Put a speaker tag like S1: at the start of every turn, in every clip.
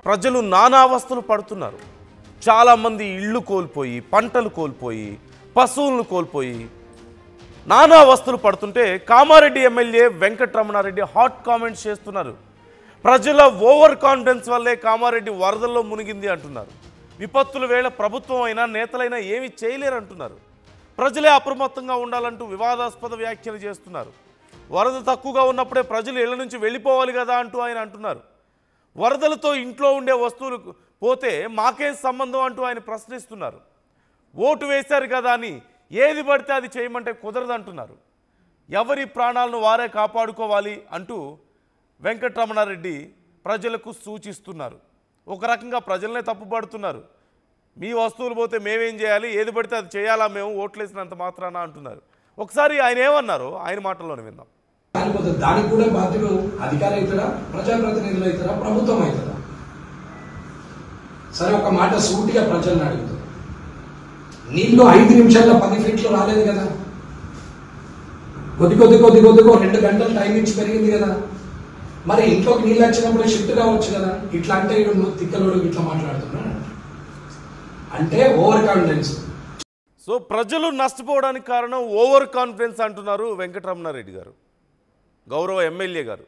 S1: ప్రజలు నానా అవస్థలు పడుతున్నారు. చాలామంది ఇళ్ళు కోల్పోయి, పంటలు కోల్పోయి, పశువులను కోల్పోయి నానా అవస్థలు పడుతుంటే Kamareddy MLA Venkataramana Reddy hot comments చేస్తున్నారు. ప్రజల ఓవర్ కాన్ఫిడెన్స్ వల్లే కామారెడ్డి వరదల్లో మునిగింది అంటున్నారు. విపత్తుల వేళ ప్రభుత్వం అయినా నేతలైనా ఏమీ చేయలేరంటున్నారు. ప్రజలే అప్రమత్తంగా ఉండాలంటూ వివాదాస్పద వ్యాఖ్యలు చేస్తున్నారు. వరద తక్కువగా ఉన్నప్పుడే ప్రజలు ఇళ్ల నుంచి వెళ్ళిపోవాలి కదా అంటూ ఆయన అంటున్నారు. వరదలతో ఇంట్లో ఉండే వస్తువులు పోతే మాకేం సంబంధం అంటూ ఆయన ప్రశ్నిస్తున్నారు. ఓటు వేశారు కదా అని ఏది పడితే అది చేయమంటే కుదరదంటున్నారు. ఎవరి ప్రాణాలను వారే కాపాడుకోవాలి అంటూ వెంకటరమణారెడ్డి ప్రజలకు సూచిస్తున్నారు. ఒక రకంగా ప్రజలనే తప్పుపడుతున్నారు. మీ వస్తువులు పోతే మేమేం చేయాలి, ఏది పడితే అది చేయాలా మేము ఓట్లేసినంత మాత్రాన అంటున్నారు. ఒకసారి ఆయన ఏమన్నారో ఆయన మాటల్లోనే విందాం.
S2: దానికి కూడా బాధ్యులు అధికారులు అవుతారా, ప్రజాప్రతినిధులు అవుతారా, ప్రభుత్వం అవుతారా? సరే, ఒక మాట సూటిగా ప్రజలను అడుగుతారు. నీళ్లు 5 నిమిషాల్లో 10 ఫీట్లు రాలేదు కదా, కొద్ది 2 గంటలు టైం ఇచ్చి పెరిగింది కదా. మరి ఇంట్లోకి నీళ్ళు వచ్చినప్పుడు షిఫ్ట్ కావచ్చు కదా. ఇట్లా అంటే తిక్కలోడు ఇట్లా మాట్లాడుతున్నాడు అంటే ఓవర్ కాన్ఫిడెన్స్.
S1: సో ప్రజలు నష్టపోవడానికి కారణం ఓవర్ కాన్ఫిడెన్స్ అంటున్నారు వెంకటరమణారెడ్డి గారు, గౌరవ ఎమ్మెల్యే గారు.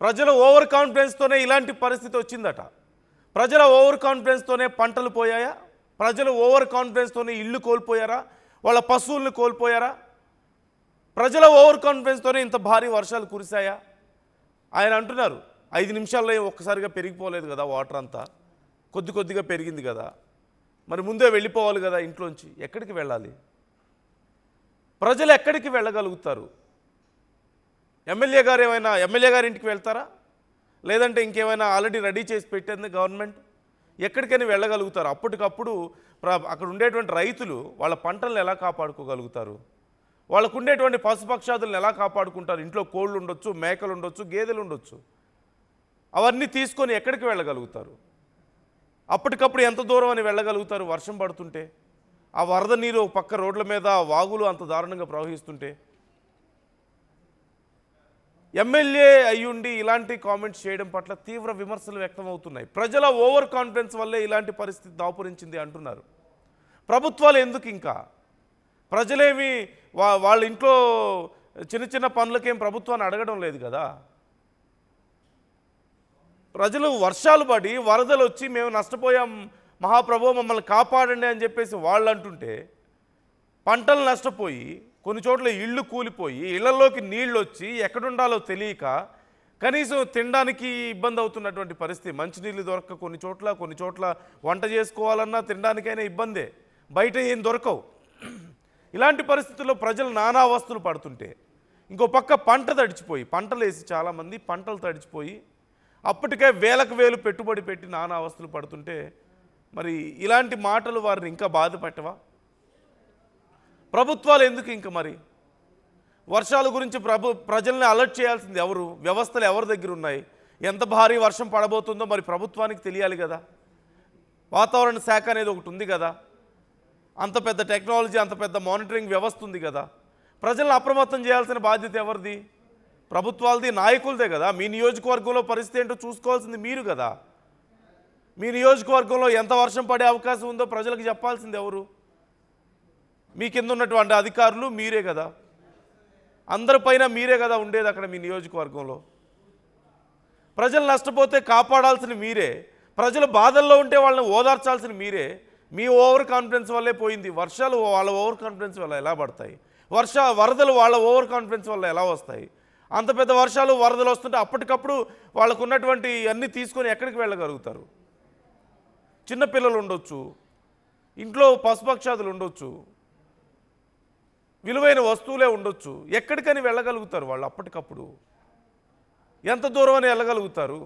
S1: ప్రజల ఓవర్ కాన్ఫిడెన్స్తోనే ఇలాంటి పరిస్థితి వచ్చిందట. ప్రజల ఓవర్ కాన్ఫిడెన్స్తోనే పంటలు పోయాయా? ప్రజలు ఓవర్ కాన్ఫిడెన్స్తోనే ఇళ్ళు కోల్పోయారా? వాళ్ళ పశువులను కోల్పోయారా? ప్రజల ఓవర్ కాన్ఫిడెన్స్తోనే ఇంత భారీ వర్షాలు కురిశాయా? ఆయన అంటున్నారు 5 నిమిషాల్లో ఒక్కసారిగా పెరిగిపోలేదు కదా, వాటర్ అంతా కొద్దిగా పెరిగింది కదా, మరి ముందే వెళ్ళిపోవాలి కదా ఇంట్లోంచి. ఎక్కడికి వెళ్ళాలి? ప్రజలు ఎక్కడికి వెళ్ళగలుగుతారు? ఎమ్మెల్యే గారి ఇంటికి వెళ్తారా? లేదంటే ఇంకేమైనా ఆల్రెడీ రెడీ చేసి పెట్టింది గవర్నమెంట్? ఎక్కడికైనా వెళ్ళగలుగుతారు? అప్పటికప్పుడు అక్కడ ఉండేటువంటి రైతులు వాళ్ళ పంటలను ఎలా కాపాడుకోగలుగుతారు? వాళ్ళకు ఉండేటువంటి పశుపక్షాదులను ఎలా కాపాడుకుంటారు? ఇంట్లో కోళ్ళు ఉండొచ్చు, మేకలు ఉండొచ్చు, గేదెలు ఉండొచ్చు. అవన్నీ తీసుకొని ఎక్కడికి వెళ్ళగలుగుతారు? అప్పటికప్పుడు ఎంత దూరం అని వెళ్ళగలుగుతారు వర్షం పడుతుంటే? ఆ వరద నీరు ఒక పక్క రోడ్ల మీద, వాగులు అంత దారుణంగా ప్రవహిస్తుంటే. ఎమ్మెల్యే అయ్యుండి ఇలాంటి కామెంట్స్ చేయడం పట్ల తీవ్ర విమర్శలు వ్యక్తమవుతున్నాయి. ప్రజల ఓవర్ కాన్ఫిడెన్స్ వల్లే ఇలాంటి పరిస్థితి దాపురించింది అంటున్నారు. ప్రభుత్వాలు ఎందుకు ఇంకా? ప్రజలేమి వాళ్ళ ఇంట్లో చిన్న పనులకేం ప్రభుత్వాన్ని అడగడం లేదు కదా. ప్రజలు వర్షాలు పడి వరదలు వచ్చి మేము నష్టపోయాం మహాప్రభు మమ్మల్ని కాపాడండి అని చెప్పేసి వాళ్ళు అంటుంటే, పంటలు నష్టపోయి కొన్ని చోట్ల ఇళ్ళు కూలిపోయి ఇళ్లలోకి నీళ్ళు వచ్చి ఎక్కడుండాలో తెలియక కనీసం తినడానికి ఇబ్బంది అవుతున్నటువంటి పరిస్థితి. మంచినీళ్ళు దొరక్క కొన్ని చోట్ల వంట చేసుకోవాలన్నా తినడానికైనా ఇబ్బందే, బయట ఏం దొరకవు. ఇలాంటి పరిస్థితుల్లో ప్రజలు నానా అవస్థలు పడుతుంటే, ఇంకో పక్క పంటలు వేసి చాలామంది పంటలు తడిచిపోయి అప్పటికే వేలకు వేలు పెట్టుబడి పెట్టి నానా అవస్థలు పడుతుంటే, మరి ఇలాంటి మాటలు వారిని ఇంకా బాధ పెట్టవా? ప్రభుత్వాలు ఎందుకు ఇంకా? మరి వర్షాల గురించి ప్రజల్ని అలర్ట్ చేయాల్సింది ఎవరు? వ్యవస్థలు ఎవరి దగ్గర ఉన్నాయి? ఎంత భారీ వర్షం పడబోతుందో మరి ప్రభుత్వానికి తెలియాలి కదా. వాతావరణ శాఖ అనేది ఒకటి ఉంది కదా, అంత పెద్ద టెక్నాలజీ, అంత పెద్ద మానిటరింగ్ వ్యవస్థ ఉంది కదా. ప్రజలను అప్రమత్తం చేయాల్సిన బాధ్యత ఎవరిది? ప్రభుత్వాలది, నాయకులదే కదా. మీ నియోజకవర్గంలో పరిస్థితి ఏంటో చూసుకోవాల్సింది మీరు కదా. మీ నియోజకవర్గంలో ఎంత వర్షం పడే అవకాశం ఉందో ప్రజలకు చెప్పాల్సింది ఎవరు? మీ కింద ఉన్నటువంటి అధికారులు మీరే కదా. అందరిపైన మీరే కదా ఉండేది అక్కడ మీ నియోజకవర్గంలో. ప్రజలు నష్టపోతే కాపాడాల్సిన మీరే, ప్రజలు బాధల్లో ఉంటే వాళ్ళని ఓదార్చాల్సిన మీరే. మీ ఓవర్ కాన్ఫిడెన్స్ వల్లే పోయింది. వర్షాలు వాళ్ళ ఓవర్ కాన్ఫిడెన్స్ వల్ల ఎలా పడతాయి? వరదలు వాళ్ళ ఓవర్ కాన్ఫిడెన్స్ వల్ల ఎలా వస్తాయి? అంత పెద్ద వర్షాలు వరదలు వస్తుంటే అప్పటికప్పుడు వాళ్ళకు ఉన్నటువంటి అన్నీ తీసుకొని ఎక్కడికి వెళ్ళగలుగుతారు? చిన్నపిల్లలు ఉండొచ్చు, ఇంట్లో పశుపక్షాదులు ఉండొచ్చు, విలువైన వస్తువులే ఉండొచ్చు. ఎక్కడికని వెళ్ళగలుగుతారు వాళ్ళు? అప్పటికప్పుడు ఎంత దూరం అని వెళ్ళగలుగుతారు?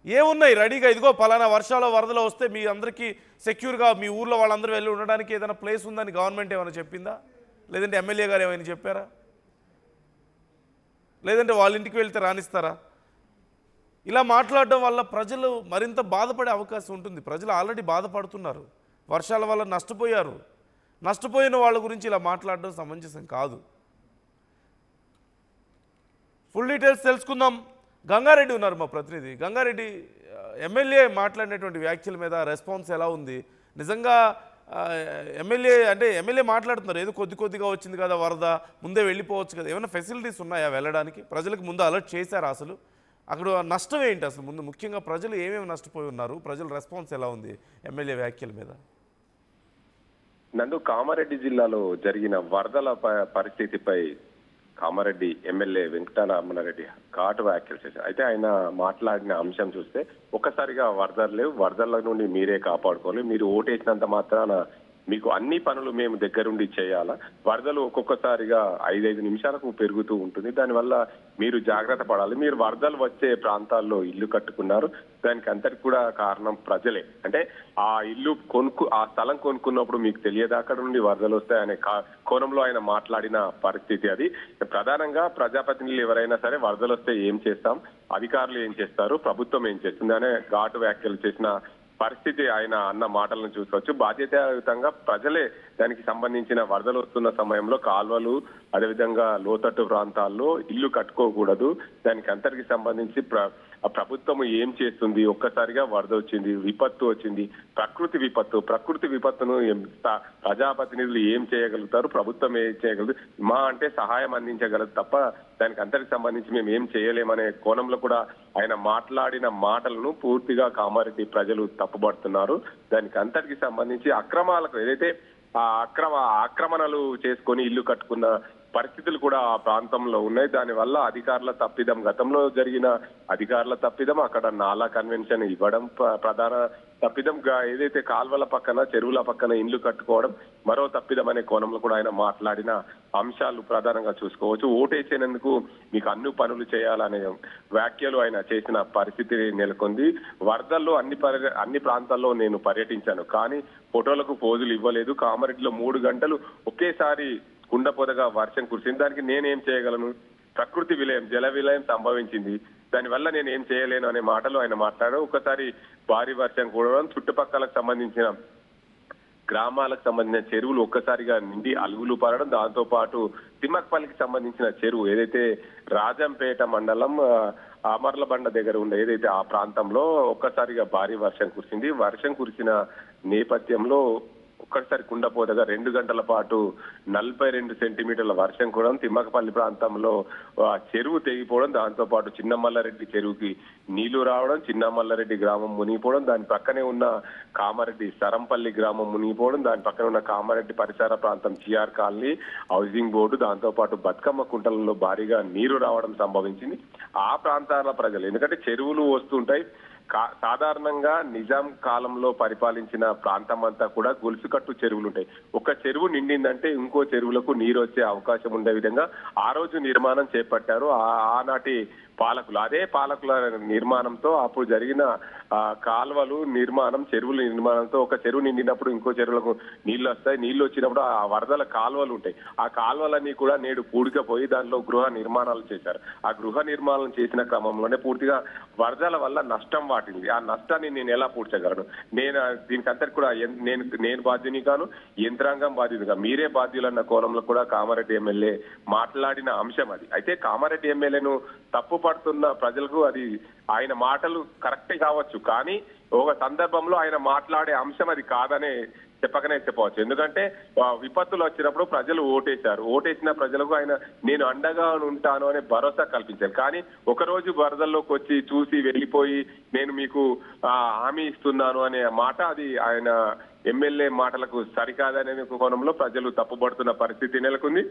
S1: ఏమున్నాయి రెడీగా? ఇదిగో పలానా వర్షాలు వరదలు వస్తే మీ అందరికీ సెక్యూర్గా మీ ఊర్లో వాళ్ళందరూ వెళ్ళి ఉండడానికి ఏదైనా ప్లేస్ ఉందని గవర్నమెంట్ ఏమైనా చెప్పిందా? లేదంటే ఎమ్మెల్యే గారు ఏమైనా చెప్పారా? లేదంటే వాళ్ళ ఇంటికి వెళ్తే రానిస్తారా? ఇలా మాట్లాడడం వల్ల ప్రజలు మరింత బాధపడే అవకాశం ఉంటుంది. ప్రజలు ఆల్రెడీ బాధపడుతున్నారు, వర్షాల వల్ల నష్టపోయిన వాళ్ళ గురించి ఇలా మాట్లాడడం సమంజసం కాదు. ఫుల్ డీటెయిల్స్ తెలుసుకుందాం. గంగారెడ్డి ఉన్నారు మా ప్రతినిధి. గంగారెడ్డి, ఎమ్మెల్యే మాట్లాడినటువంటి వ్యాఖ్యల మీద రెస్పాన్స్ ఎలా ఉంది? నిజంగా ఎమ్మెల్యే అంటే ఎమ్మెల్యే మాట్లాడుతున్నారు, ఏదో కొద్దిగా వచ్చింది కదా వరద, ముందే వెళ్ళిపోవచ్చు కదా, ఏమైనా ఫెసిలిటీస్ ఉన్నాయా వెళ్ళడానికి? ప్రజలకు ముందు అలర్ట్ చేశారా? అసలు అక్కడ నష్టం ఏంటి అసలు? ముందు ముఖ్యంగా ప్రజలు ఏమేమి నష్టపోయి ఉన్నారు? ప్రజల రెస్పాన్స్ ఎలా ఉంది ఎమ్మెల్యే వ్యాఖ్యల మీద?
S3: నందు, కామారెడ్డి జిల్లాలో జరిగిన వరదల పరిస్థితిపై కామారెడ్డి ఎమ్మెల్యే వెంకటరమణారెడ్డి ఘాటు వ్యాఖ్యలు చేశారు. అయితే ఆయన మాట్లాడిన అంశం చూస్తే ఒక్కసారిగా వరదలు లేవు, వరదల నుండి మీరే కాపాడుకోవాలి, మీరు ఓటేసినంత మాత్రాన మీకు అన్ని పనులు మేము దగ్గరుండి చేయాలా, వరదలు ఒక్కొక్కసారిగా 5 నిమిషాలకు పెరుగుతూ ఉంటుంది, దానివల్ల మీరు జాగ్రత్త పడాలి, మీరు వరదలు వచ్చే ప్రాంతాల్లో ఇల్లు కట్టుకున్నారు, దానికి అంతటికి కూడా కారణం ప్రజలే, అంటే ఆ ఇల్లు ఆ స్థలం కొనుక్కున్నప్పుడు మీకు తెలియదు అక్కడ నుండి వరదలు వస్తాయనే కోణంలో ఆయన మాట్లాడిన పరిస్థితి అది. ప్రధానంగా ప్రజాప్రతినిధులు ఎవరైనా సరే వరదలు వస్తే ఏం చేస్తాం, అధికారులు ఏం చేస్తారు, ప్రభుత్వం ఏం చేస్తుంది అనే ఘాటు వ్యాఖ్యలు చేసిన పరిస్థితి ఆయన అన్న మాటలను చూసుకోవచ్చు. బాధ్యతాయుతంగా ప్రజలే దానికి సంబంధించిన వరదలు వస్తున్న సమయంలో కాల్వలు, అదేవిధంగా లోతట్టు ప్రాంతాల్లో ఇల్లు కట్టుకోకూడదు, దానికి అంతటికి సంబంధించి ప్రభుత్వం ఏం చేస్తుంది, ఒక్కసారిగా వరద వచ్చింది, విపత్తు వచ్చింది, ప్రకృతి విపత్తును ప్రజాప్రతినిధులు ఏం చేయగలుగుతారు, ప్రభుత్వం ఏం చేయగలదు, మా అంటే సహాయం అందించగలదు తప్ప దానికి అంతటికి సంబంధించి మేము ఏం చేయలేమనే కోణంలో కూడా ఆయన మాట్లాడిన మాటలను పూర్తిగా కామారెడ్డి ప్రజలు తప్పుపడుతున్నారు. దానికి అంతటికి సంబంధించి అక్రమాలకు ఏదైతే ఆక్రమణలు చేసుకొని ఇల్లు కట్టుకున్న పరిస్థితులు కూడా ఆ ప్రాంతంలో ఉన్నాయి. దానివల్ల అధికారుల తప్పిదం, గతంలో జరిగిన అధికారుల తప్పిదం, అక్కడ నాలా కన్వెన్షన్ ఇవ్వడం ప్రధాన తప్పిదం, ఏదైతే కాల్వల పక్కన చెరువుల పక్కన ఇండ్లు కట్టుకోవడం మరో తప్పిదం అనే కోణంలో కూడా ఆయన మాట్లాడిన అంశాలు ప్రధానంగా చూసుకోవచ్చు. ఓటేసేందుకు మీకు అన్ని పనులు చేయాలనే వ్యాఖ్యలు ఆయన చేసిన పరిస్థితి నెలకొంది. వరదల్లో అన్ని ప్రాంతాల్లో నేను పర్యటించాను, కానీ ఫోటోలకు పోజులు ఇవ్వలేదు. కామారెడ్డిలో 3 గంటలు ఒకేసారి కుండపోతగా వర్షం కురిసింది, దానికి నేనేం చేయగలను, ప్రకృతి విలయం, జల విలయం సంభవించింది, దానివల్ల నేను ఏం చేయలేను అనే మాటలు ఆయన మాట్లాడారు. ఒకసారి భారీ వర్షం కూడడం, చుట్టుపక్కలకు సంబంధించిన గ్రామాలకు సంబంధించిన చెరువులు ఒక్కసారిగా నిండి అలుగులు పారడం, దాంతో పాటు తిమ్మక్పల్లికి సంబంధించిన చెరువు ఏదైతే రాజంపేట మండలం అమర్లబండ దగ్గర ఉండే ఏదైతే ఆ ప్రాంతంలో ఒక్కసారిగా భారీ వర్షం కురిసింది. వర్షం కురిసిన నేపథ్యంలో ఒక్కసారి కుండపోతగా 2 గంటల పాటు 42 సెంటీమీటర్ల వర్షం కూడా తిమ్మకపల్లి ప్రాంతంలో చెరువు తెగిపోవడం, దాంతో పాటు చిన్నమల్లారెడ్డి చెరువుకి నీళ్లు రావడం, చిన్నమల్లారెడ్డి గ్రామం మునిగిపోవడం, దాని పక్కనే ఉన్న కామారెడ్డి సరంపల్లి గ్రామం మునిగిపోవడం, దాని పక్కన ఉన్న కామారెడ్డి పరిసర ప్రాంతం చిఆర్ కాలనీ, హౌసింగ్ బోర్డు, దాంతో పాటు బతుకమ్మ కుంటలలో భారీగా నీరు రావడం సంభవించింది. ఆ ప్రాంతాల ప్రజలు, ఎందుకంటే చెరువులు వస్తుంటాయి, సాధారణంగా నిజాం కాలంలో పరిపాలించిన ప్రాంతం అంతా కూడా గొలుసుకట్టు చెరువులు ఉంటాయి. ఒక చెరువు నిండిందంటే ఇంకో చెరువులకు నీరు వచ్చే అవకాశం ఉండే విధంగా ఆ రోజు నిర్మాణం చేపట్టారు ఆనాటి పాలకులు. అదే పాలకుల నిర్మాణంతో అప్పుడు జరిగిన కాల్వలు నిర్మాణం, చెరువుల నిర్మాణంతో ఒక చెరువు నిండినప్పుడు ఇంకో చెరువులకు నీళ్లు వస్తాయి, నీళ్లు వచ్చినప్పుడు ఆ వరదల కాల్వలు ఉంటాయి, ఆ కాల్వలన్నీ కూడా నేడు పూడికపోయి దానిలో గృహ నిర్మాణాలు చేశారు. ఆ గృహ నిర్మాణం చేసిన క్రమంలోనే పూర్తిగా వరదల వల్ల నష్టం వాటింది. ఆ నష్టాన్ని నేను ఎలా పూడ్చగలను, దీనికి అంతటి కూడా నేను బాధ్యుని కాను, యంత్రాంగం బాధ్యునిగా మీరే బాధ్యులన్న కోణంలో కూడా కామారెడ్డి ఎమ్మెల్యే మాట్లాడిన అంశం అది. అయితే కామారెడ్డి ఎమ్మెల్యేను తప్పు పడుతున్న ప్రజలకు అది ఆయన మాటలు కరెక్టే కావచ్చు, కానీ ఒక సందర్భంలో ఆయన మాట్లాడే అంశం అది కాదనే చెప్పకనే చెప్పవచ్చు. ఎందుకంటే విపత్తులు వచ్చినప్పుడు ప్రజలు ఓటేశారు, ఓటేసిన ప్రజలకు ఆయన నేను అండగా ఉంటాను అనే భరోసా కల్పించారు. కానీ ఒకరోజు వరదల్లోకి వచ్చి చూసి వెళ్ళిపోయి నేను మీకు హామీ ఇస్తున్నాను అనే మాట అది ఆయన ఎమ్మెల్యే మాటలకు సరికాదనే కోణంలో ప్రజలు తప్పుపడుతున్న పరిస్థితి నెలకొంది.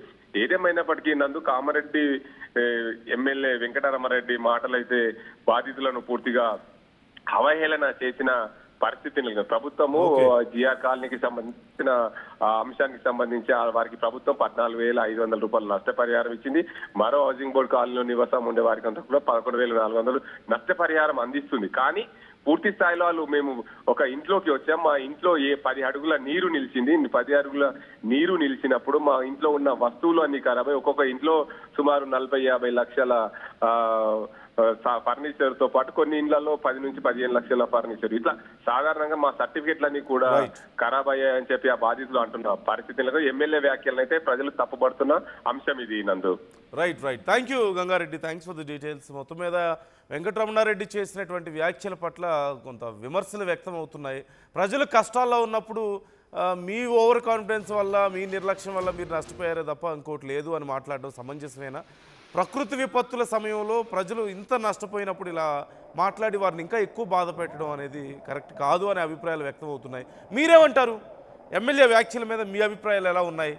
S3: ఏదేమైనప్పటికీ నందు కామారెడ్డి ఎమ్మెల్యే వెంకటరమణారెడ్డి మాటలైతే బాధితులను పూర్తిగా అవహేళన చేసిన పరిస్థితి నెలకొంది. ప్రభుత్వము జిఆర్ కాలనీకి సంబంధించిన అంశానికి సంబంధించి వారికి ప్రభుత్వం 14,500 రూపాయలు నష్టపరిహారం ఇచ్చింది. మరో హౌసింగ్ బోర్డు కాలనీలో నివాసం ఉండే వారికి అంతా కూడా 11,400 నష్టపరిహారం అందిస్తుంది. కానీ పూర్తి స్థాయిలో వాళ్ళు మేము ఒక ఇంట్లోకి వచ్చాం, మా ఇంట్లో 10 అడుగుల నీరు నిలిచింది, 10 అడుగుల నీరు నిలిచినప్పుడు మా ఇంట్లో ఉన్న వస్తువులు అన్ని ఖరాబై ఒక్కొక్క ఇంట్లో సుమారు 40-50 లక్షల ఫర్నిచర్ తో పాటు కొన్ని ఇళ్లలో 10 నుంచి 15 లక్షల ఫర్నిచర్, ఇట్లా సాధారణంగా మా సర్టిఫికెట్లన్నీ కూడా ఖరాబ్ అయ్యాయని చెప్పి ఆ బాధితులు అంటున్న పరిస్థితులకు ఎమ్మెల్యే వ్యాఖ్యలను అయితే ప్రజలు తప్పుపడుతున్న అంశం ఇది నందు.
S1: Right thank you Gangareddy, thanks for the details. మొత్తం మీద వెంకటరమణారెడ్డి చేసినటువంటి వ్యాఖ్యల పట్ల కొంత విమర్శలు వ్యక్తం అవుతున్నాయి. ప్రజలు కష్టాల్లో ఉన్నప్పుడు మీ ఓవర్ కాన్ఫిడెన్స్ వల్ల, మీ నిర్లక్ష్యం వల్ల మీరు నష్టపోయారే తప్ప ఇంకోటి లేదు అని మాట్లాడడం సమంజసమేనా? ప్రకృతి విపత్తుల సమయంలో ప్రజలు ఇంత నష్టపోయినప్పుడు ఇలా మాట్లాడి వారిని ఇంకా ఎక్కువ బాధ పెట్టడం అనేది కరెక్ట్ కాదు అనే అభిప్రాయాలు వ్యక్తం అవుతున్నాయి. మీరేమంటారు? ఎమ్మెల్యే వ్యాఖ్యల మీద మీ అభిప్రాయాలు ఎలా ఉన్నాయి?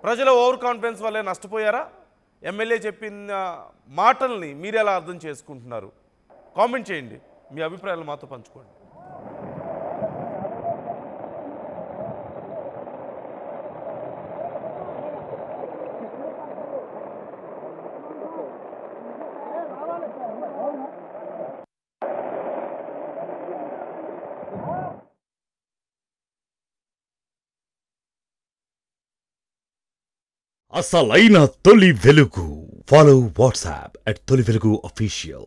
S1: ప్రజల ఓవర్ కాన్ఫిడెన్స్ వల్లే నష్టపోయారా? ఎమ్మెల్యే చెప్పిన మాటల్ని మీరు ఎలా అర్థం చేసుకుంటున్నారు? కామెంట్ చేయండి, మీ అభిప్రాయాలు మాతో పంచుకోండి.
S4: అసలైన తొలి వెలుగు. ఫాలో వాట్సాప్ @తొలి వెలుగు official.